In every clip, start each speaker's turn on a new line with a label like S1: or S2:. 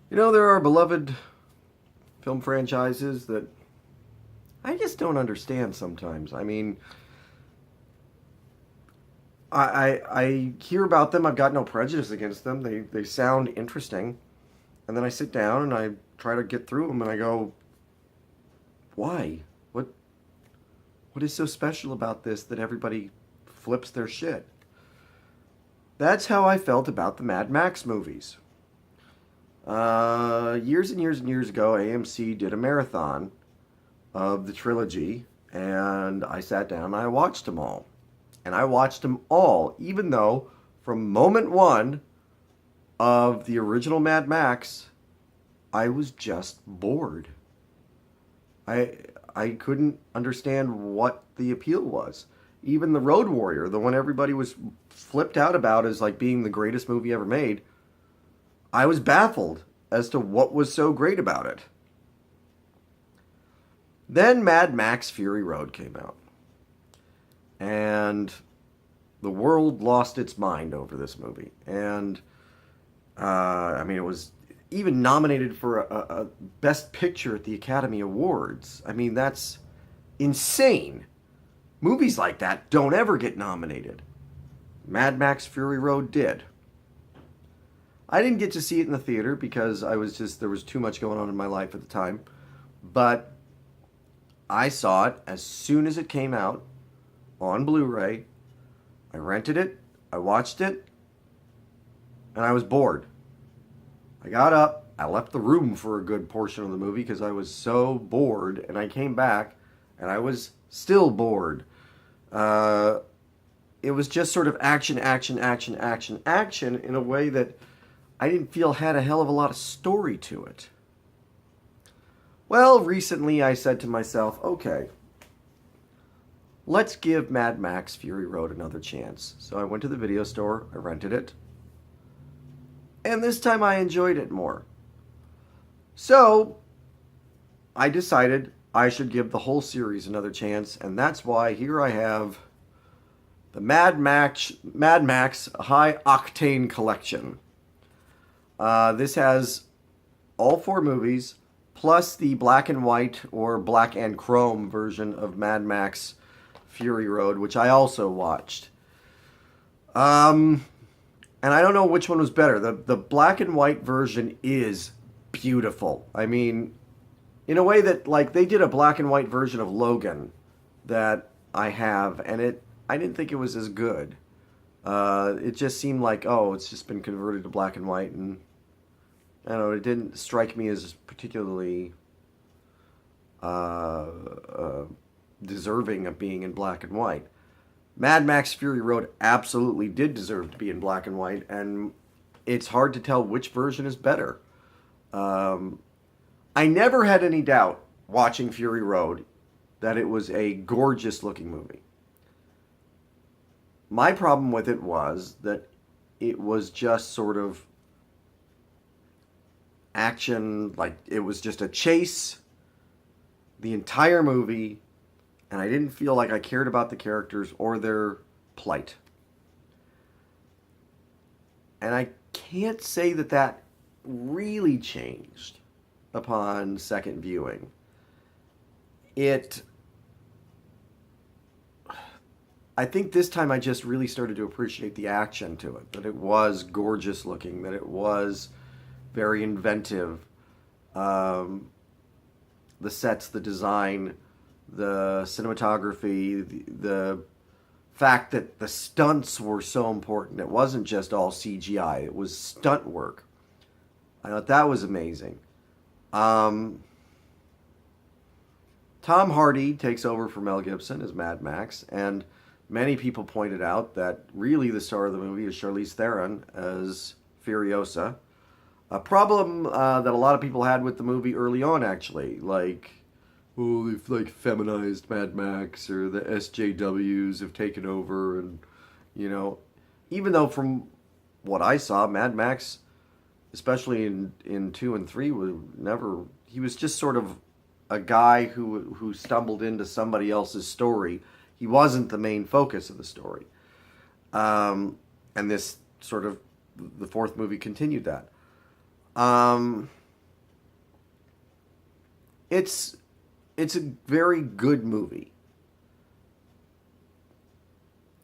S1: You know, there are beloved film franchises that I just don't understand sometimes. I mean, I hear about them. I've got no prejudice against them. They sound interesting, and then I sit down and I try to get through them, and I go, why? What what is so special about this that everybody flips their shit? That's how I felt about the Mad Max movies. Years and years and years ago, AMC did a marathon of the trilogy, and I sat down and I watched them all. And I watched them all, even though from moment one of the original Mad Max, I was just bored. I I couldn't understand what the appeal was. Even the Road Warrior, the one everybody was flipped out about as like being the greatest movie ever made, I was baffled as to what was so great about it. Then Mad Max Fury Road came out, and the world lost its mind over this movie. And I mean, it was even nominated for a Best Picture at the Academy Awards. I mean, that's insane. Movies like that don't ever get nominated. Mad Max Fury Road did. I didn't get to see it in the theater because there was too much going on in my life at the time. But I saw it as soon as it came out on Blu-ray. I rented it, I watched it, and I was bored. I got up, I left the room for a good portion of the movie because I was so bored, and I came back and I was still bored. Uh, it was just sort of action, action, action, action, action in a way that I didn't feel had a hell of a lot of story to it. Well, recently I said to myself, okay, let's give Mad Max Fury Road another chance. So I went to the video store, I rented it, and this time I enjoyed it more. So I decided I should give the whole series another chance, and that's why here I have the Mad Max High Octane Collection. This has all four movies, plus the black and white or black and chrome version of Mad Max Fury Road, which I also watched. And I don't know which one was better. The black and white version is beautiful. I mean, in a way that like they did a black and white version of Logan that I have, and I didn't think it was as good. It just seemed like, oh, it's just been converted to black and white, and I don't know, it didn't strike me as particularly uh, uh, deserving of being in black and white. Mad Max Fury Road absolutely did deserve to be in black and white, and it's hard to tell which version is better. Um, I never had any doubt watching Fury Road that it was a gorgeous looking movie. My problem with it was that it was just sort of action, like it was just a chase the entire movie, and I didn't feel like I cared about the characters or their plight. And I can't say that that really changed upon second viewing. It I think this time I just really started to appreciate the action to it, that it was gorgeous looking, that it was very inventive. Um, the sets, the design, the cinematography, the fact that the stunts were so important. It wasn't just all CGI, it was stunt work. I thought that was amazing. Um, Tom Hardy takes over for Mel Gibson as Mad Max, and many people pointed out that really the star of the movie is Charlize Theron as Furiosa. A problem that a lot of people had with the movie early on, actually, like, oh, they've like feminized Mad Max, or the SJWs have taken over, and you know, even though from what I saw, Mad Max, especially in two and three, was never. He was just sort of a guy who stumbled into somebody else's story. He wasn't the main focus of the story, and this sort of the fourth movie continued that. It's it's a very good movie.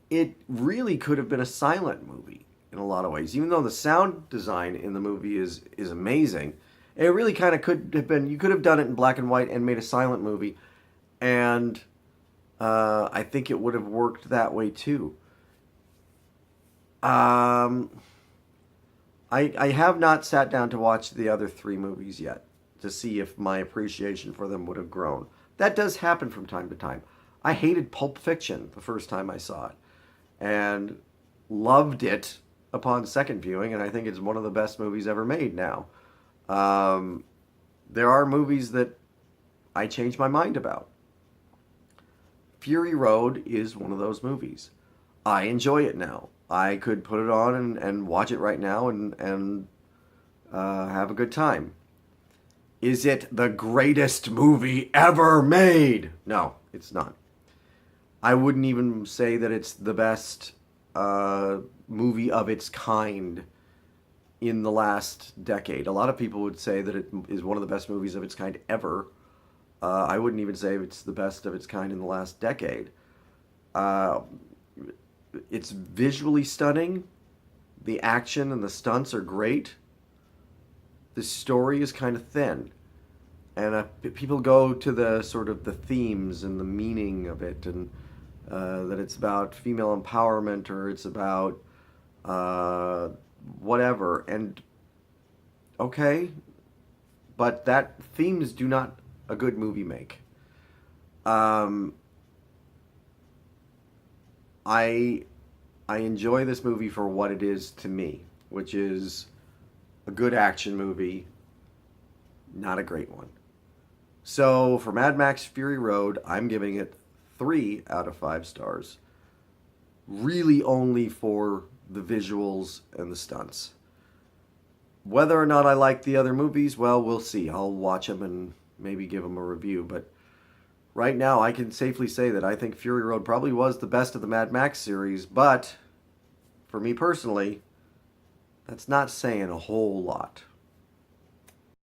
S1: It really could have been a silent movie in a lot of ways. Even though the sound design in the movie is amazing, it really kind of could have been. You could have done it in black and white and made a silent movie, and I think it would have worked that way too. Um, I have not sat down to watch the other three movies yet to see if my appreciation for them would have grown. That does happen from time to time. I hated Pulp Fiction the first time I saw it and loved it upon second viewing, and I think it's one of the best movies ever made now. Um, there are movies that I change my mind about. Fury Road is one of those movies. I enjoy it now. I could put it on and watch it right now and have a good time. Is it the greatest movie ever made? No, it's not. I wouldn't even say that it's the best movie of its kind in the last decade. A lot of people would say that it is one of the best movies of its kind ever. I wouldn't even say it's the best of its kind in the last decade. Uh, it's visually stunning. The action and the stunts are great. The story is kind of thin. And people go to the sort of the themes and the meaning of it, and that it's about female empowerment or it's about uh, whatever. And okay, but that themes do not a good movie make. Um, I I enjoy this movie for what it is to me, which is a good action movie, not a great one. So for Mad Max Fury Road, I'm giving it 3 out of 5 stars. Really only for the visuals and the stunts. Whether or not I like the other movies, well, we'll see. I'll watch them and maybe give them a review. But right now, I can safely say that I think Fury Road probably was the best of the Mad Max series. But for me personally, that's not saying a whole lot.